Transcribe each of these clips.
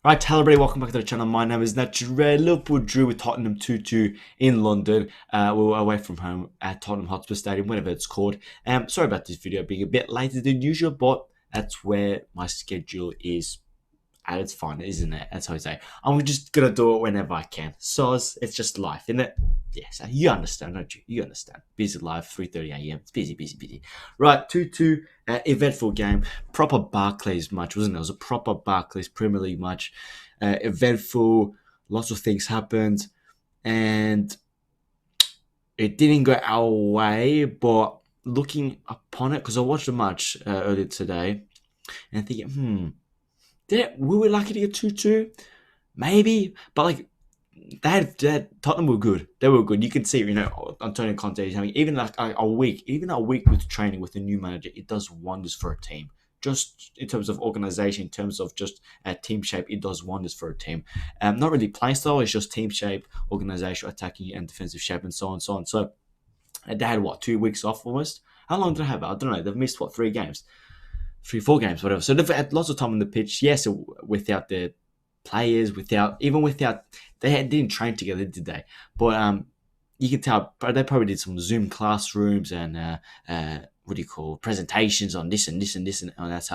Right, hello everybody, welcome back to the channel. My name is Natural. Liverpool drew with Tottenham 2-2 in London. We were away from home at Tottenham Hotspur Stadium, whatever it's called. Sorry about this video being a bit later than usual, but that's where my schedule is at its finest, isn't it? That's how I say. I'm just gonna do it whenever I can. So it's just life, isn't it? Yes, you understand, don't you? You understand. Busy life, 3:30 a.m. It's busy. Right, 2-2, eventful game. Proper Barclays match, wasn't it? It was a proper Barclays Premier League match. Eventful, lots of things happened, and it didn't go our way. But looking upon it, because I watched the match earlier today, and thinking, we were lucky to get 2-2, maybe, but like Tottenham were good. They were good. You can see, Antonio Conte is having even like a week, with training with a new manager. It does wonders for a team. Just in terms of organization, in terms of just team shape, it does wonders for a team. Not really playing style. It's just team shape, organization, attacking and defensive shape, and so on, so on. So they had 2 weeks off almost. How long did they have? I don't know. They've missed 3 games. 3-4 games, whatever. So they've had lots of time on the pitch. Yes, without their players, without they didn't train together, did they? But you can tell they probably did some Zoom classrooms and presentations on this and this and this, and that's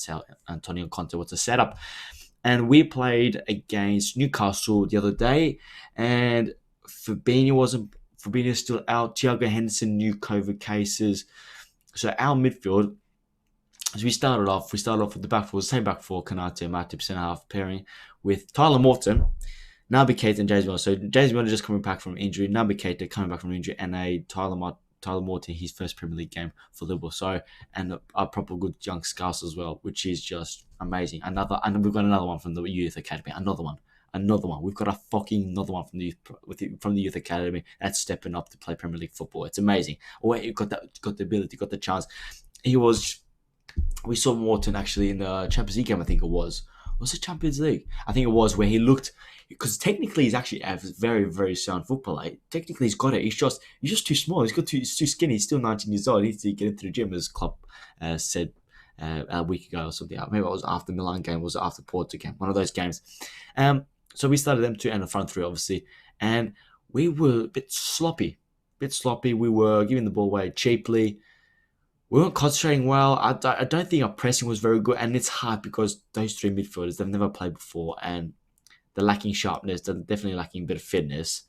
how Antonio Conte was to set up. And we played against Newcastle the other day, and Fabinho's still out. Thiago Henderson, new COVID cases. So our midfield. As we started off with the back four, the same back four, Konate, Matip, centre half pairing with Tyler Morton, Naby Keita, and James Milner. So James Milner just coming back from injury, Naby Keita coming back from injury, and Tyler Morton, his first Premier League game for Liverpool. So, and a proper good young Scouse as well, which is just amazing. And we've got another one from the youth academy. Another one. We've got another one from the youth academy that's stepping up to play Premier League football. It's amazing. Got the ability, got the chance. We saw Morton actually in the Champions League game. I think it was it Champions League? I think it was, where he looked, because technically he's actually a very, very sound footballer. Technically he's got it. He's just too small. He's too skinny. He's still 19 years old. He needs to get into the gym, as Klopp said a week ago or something. Maybe it was after the Milan game, was it after Porto game? One of those games. So we started them two and the front three, obviously, and we were a bit sloppy. We were giving the ball away cheaply. We weren't concentrating well. I don't think our pressing was very good, and it's hard because those three midfielders, they've never played before, and they're lacking sharpness. They're definitely lacking a bit of fitness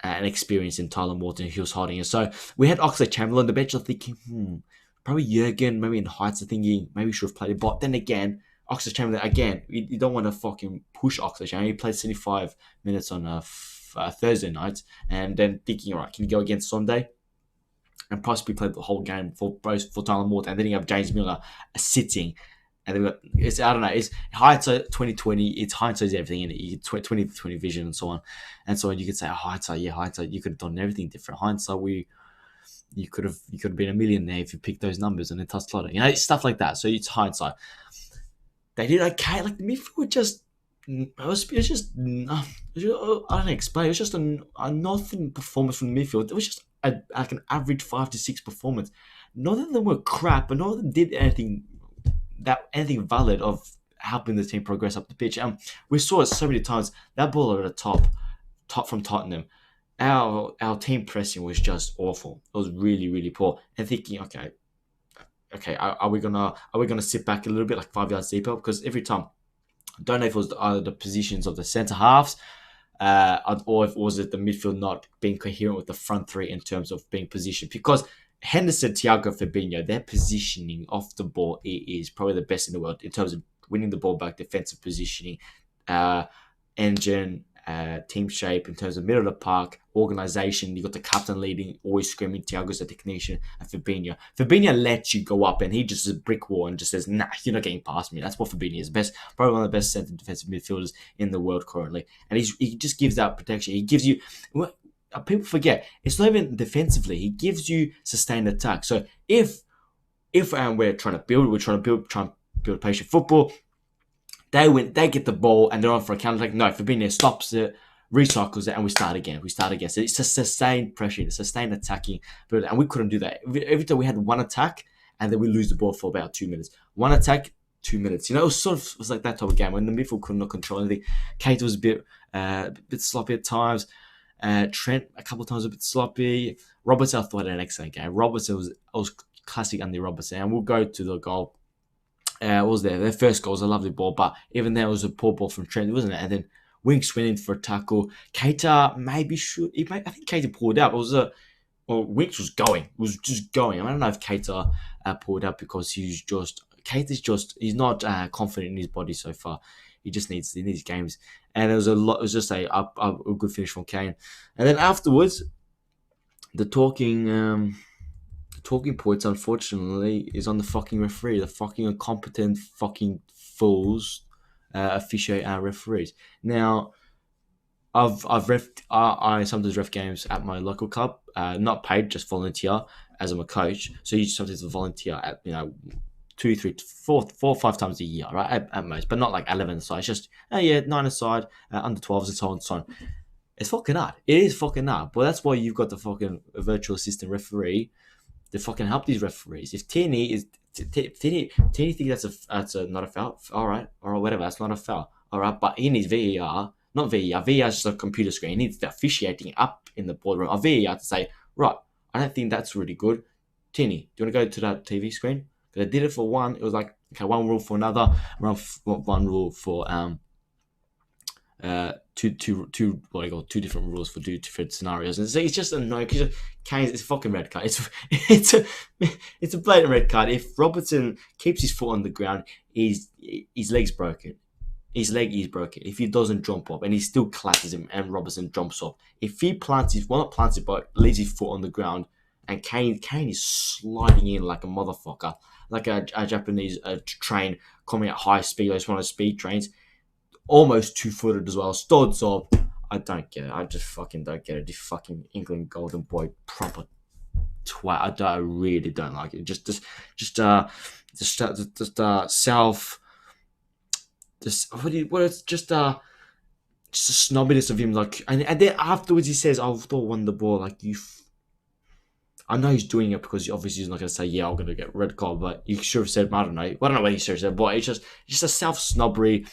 and experience in Tyler Morton, who was holding it. So we had Oxlade-Chamberlain on the bench. I'm thinking, probably Jurgen, maybe in Heights. I'm thinking maybe we should have played it. But then again, Oxlade-Chamberlain, again, you don't want to fucking push Oxlade-Chamberlain. He played 75 minutes on a Thursday night, and then thinking, all right, can you go against Sunday? And possibly played the whole game for Tyler Morton, and then you have James Milner sitting, and I don't know. It's hindsight 2020. It's hindsight's everything in it. You get 2020 vision and so on, You could say hindsight. You could have done everything different. Hindsight, you could have been a millionaire if you picked those numbers and then touched lottery. Stuff like that. So it's hindsight. They did okay. Like the midfield just. It was just I don't explain. It was just a nothing performance from the midfield. It was just like an average 5 to 6 performance. None of them were crap, but none of them did anything valid of helping the team progress up the pitch. We saw it so many times. That ball at the top from Tottenham. Our team pressing was just awful. It was really, really poor. And thinking, okay, are we gonna sit back a little bit, like 5 yards deeper? Because every time, I don't know if it was either the positions of the centre halves, or if it was the midfield not being coherent with the front three in terms of being positioned. Because Henderson, Thiago, Fabinho, their positioning off the ball is probably the best in the world in terms of winning the ball back, defensive positioning, engine, team shape, in terms of middle of the park, organisation. You got the captain leading, always screaming. Thiago's the technician, and Fabinho. Fabinho lets you go up, and he just is a brick wall and just says, "Nah, you're not getting past me." That's what Fabinho is. Probably one of the best centre defensive midfielders in the world currently, and he just gives that protection. He gives you. People forget, it's not even defensively. He gives you sustained attack. So if we're trying to build patient football. They get the ball, and they're on for a counter attack. No, Fabinho stops it, recycles it, and we start again. So it's a sustained pressure, a sustained attacking, and we couldn't do that. Every time we had one attack, and then we lose the ball for about 2 minutes. One attack, 2 minutes. You know, it was like that type of game when the midfield could not control anything. Kate was a bit sloppy at times. Trent a couple of times a bit sloppy. Robertson I thought had an excellent game. Robertson was classic Andy Robertson, and we'll go to the goal. What was there? Their first goal was a lovely ball, but even there was a poor ball from Trent, wasn't it? And then Winks went in for a tackle. Keita maybe should. I think Keita pulled out. It was a Winks was going. Was just going. I don't know if Keita pulled out because Keita's just he's not confident in his body so far. He just needs games. And there was a lot. It was just a good finish from Kane. And then afterwards, the talking points, unfortunately, is on the fucking referee. The fucking incompetent fucking fools officiate our referees. Now, I sometimes ref games at my local club, not paid, just volunteer as I'm a coach. So you sometimes volunteer at 2, 3, 4, 4, 5 times a year, right? At most, but not like 11 aside. It's just 9 aside, under 12s and so on and so on. It's fucking hard. It is fucking hard. But that's why you've got the fucking virtual assistant referee to fucking help these referees. If Tierney thinks that's a not a foul, all right, or whatever, that's not a foul, all right. But he needs VAR, not VAR. VAR is just a computer screen. He needs the officiating up in the boardroom of VAR to say, right, I don't think that's really good. Tierney, do you want to go to that TV screen? Because I did it for one. It was like, okay, one rule for another, one rule for two different rules for two different scenarios, and so it's just annoying because it's a fucking red card. It's a blatant red card. If Robertson keeps his foot on the ground, his leg's broken. His leg is broken. If he doesn't jump up and he still clashes him and Robertson jumps up, if he not plants it, but leaves his foot on the ground, and Kane is sliding in like a motherfucker, like a Japanese train coming at high speed, like one of those speed trains. Almost 2-footed as well. Studs up. I don't get it. I just fucking don't get it. This fucking England golden boy proper twat. I really don't like it. Just self. Just a snobbiness of him. Like, and then afterwards he says, "I thought won the ball." Like you. I know he's doing it because obviously he's not going to say, "Yeah, I'm going to get red card," but he should have said, "I don't know." I don't know what he should have said, but it's just a self snobbery.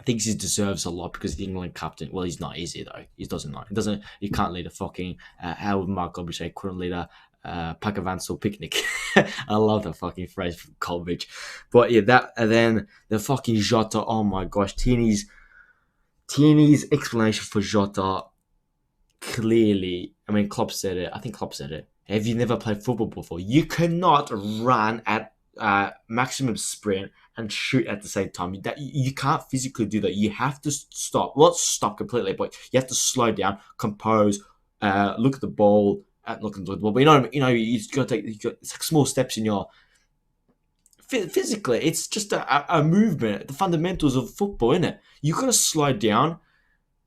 Thinks he deserves a lot because the England captain. Well, he's not easy though. He doesn't. He can't lead a fucking. How would Mark Goldrich say? Couldn't lead a Pacavansel picnic. I love that fucking phrase from Goldrich. But yeah, that and then the fucking Jota. Oh my gosh, Tierney's explanation for Jota. Clearly, I mean, Klopp said it. I think Klopp said it. Have you never played football before? You cannot run at maximum sprint and shoot at the same time. That you can't physically do that. You have to stop. Not stop completely, but you have to slow down, compose, look at the ball, look at the ball. But you've got to take it's like small steps in your physically. It's just a movement. The fundamentals of football, isn't it? You got to slow down,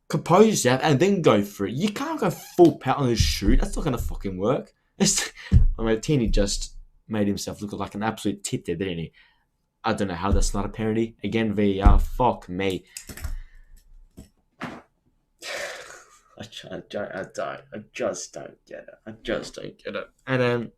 compose yourself, and then go for it. You can't go full power on the shoot. That's not gonna fucking work. Tierney just made himself look like an absolute tit there, didn't he? I don't know how that's not a penalty. Again, VAR. Fuck me. I just don't get it. And then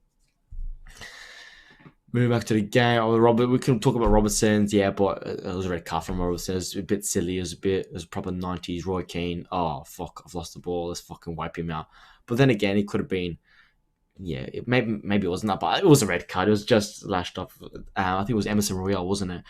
moving back to the game, we can talk about Robertson's, yeah, but it was a red card from Robertson. It was a bit silly. It was proper 90s Roy Keane. Oh, fuck, I've lost the ball. Let's fucking wipe him out. But then again, it could have been, yeah, maybe it wasn't that, but it was a red card. It was just lashed off. I think it was Emerson Royale, wasn't it?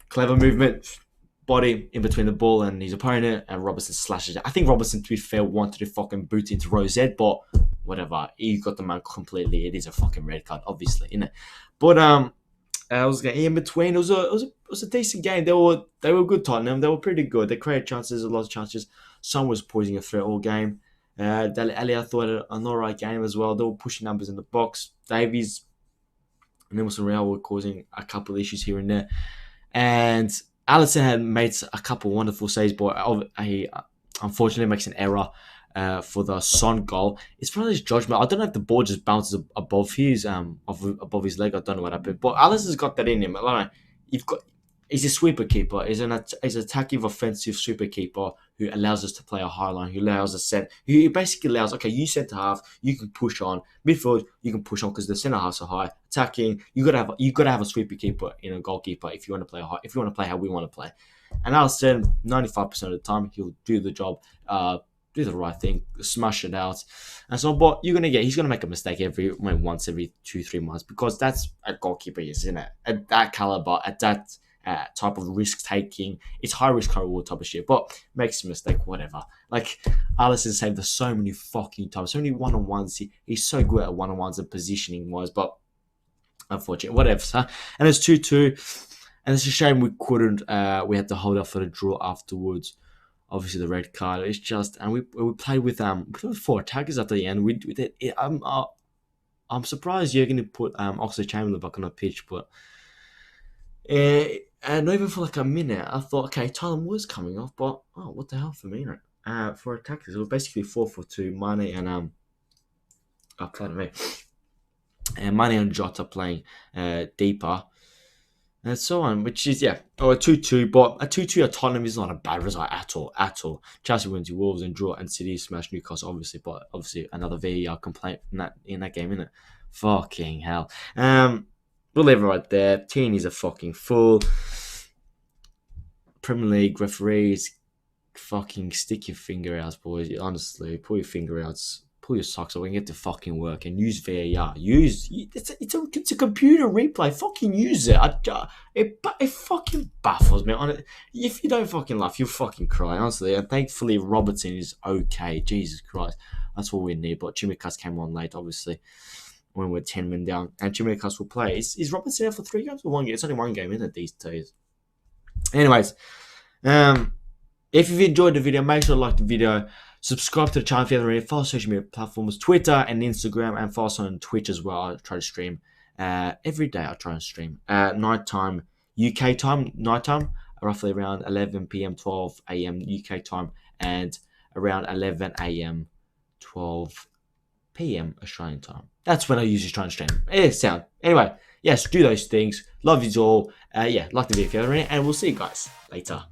Clever movement, body in between the ball and his opponent, and Robertson slashes it. I think Robertson, to be fair, wanted to fucking boot into Rose's head, but whatever. He got the man completely. It is a fucking red card, obviously, isn't it? But I was getting in between. It was a decent game. They were good, Tottenham. They were pretty good. They created chances, a lot of chances. Some was posing a threat all game. Dele Alli, I thought an alright game as well. They were pushing numbers in the box. Davies and Emerson Royale were causing a couple of issues here and there. And Alisson had made a couple of wonderful saves, but he unfortunately makes an error for the Son goal. It's probably his judgment. I don't know if the ball just bounces above his above his leg. I don't know what happened, but Alisson's got that in him. He's a sweeper keeper. He's an attacking offensive sweeper keeper who allows us to play a high line, who allows us who basically allows, okay, you centre half, you can push on midfield, you can push on because the centre halves are high attacking. You got to have a sweeper keeper in a goalkeeper if you want to play if you want to play how we want to play. And Alisson, 95% of the time, he'll do the job, do the right thing, smash it out. And so, but he's gonna make a mistake once every 2-3 months because that's a goalkeeper, isn't it? At that caliber, at that type of risk taking, it's high risk, high reward type of shit. But makes a mistake, whatever. Like Alisson saved us so many fucking times, so many one-on-ones. He's so good at one-on-ones and positioning wise, but unfortunately, whatever. Huh? And it's 2-2. And it's a shame we couldn't. We had to hold up for the draw afterwards. Obviously, the red card. It's just, and we played with 4 attackers at the end. I'm surprised you're going to put Oxlade-Chamberlain back on the pitch, but and not even for like a minute, I thought, okay, Tottenham was coming off, but what the hell for me? For attackers, it was basically 4-4-2. Mane and pardon me, and Mane and Jota playing deeper. And so on, which is, a 2-2, but a 2-2 at Tottenham is not a bad result at all. Chelsea went to Wolves and draw, and City smashed Newcastle, obviously, but obviously another VAR complaint in that game, innit? Fucking hell. We'll leave it right there. Tierney's a fucking fool. Premier League referees, fucking stick your finger out, boys. Honestly, pull your finger out. Pull your socks up and get to fucking work and use VAR. It's a computer replay. Fucking use it. It fucking baffles me. If you don't fucking laugh, you'll fucking cry, honestly. And thankfully, Robertson is okay. Jesus Christ. That's all we need. But Chimikas came on late, obviously, when we're 10 men down. And Chimikas will play. Is Robertson out for 3 games or 1 game? It's only 1 game, isn't it, these days? Anyways, if you've enjoyed the video, make sure to like the video. Subscribe to the channel if you haven't already. Follow social media platforms, Twitter and Instagram, and follow us on Twitch as well. I try to stream every day. I try and stream nighttime, UK time, nighttime, roughly around 11 p.m., 12 a.m. UK time, and around 11 a.m., 12 p.m. Australian time. That's when I usually try and stream. It's sound. Anyway, yes, do those things. Love you all. Like the video if you haven't already, and we'll see you guys later.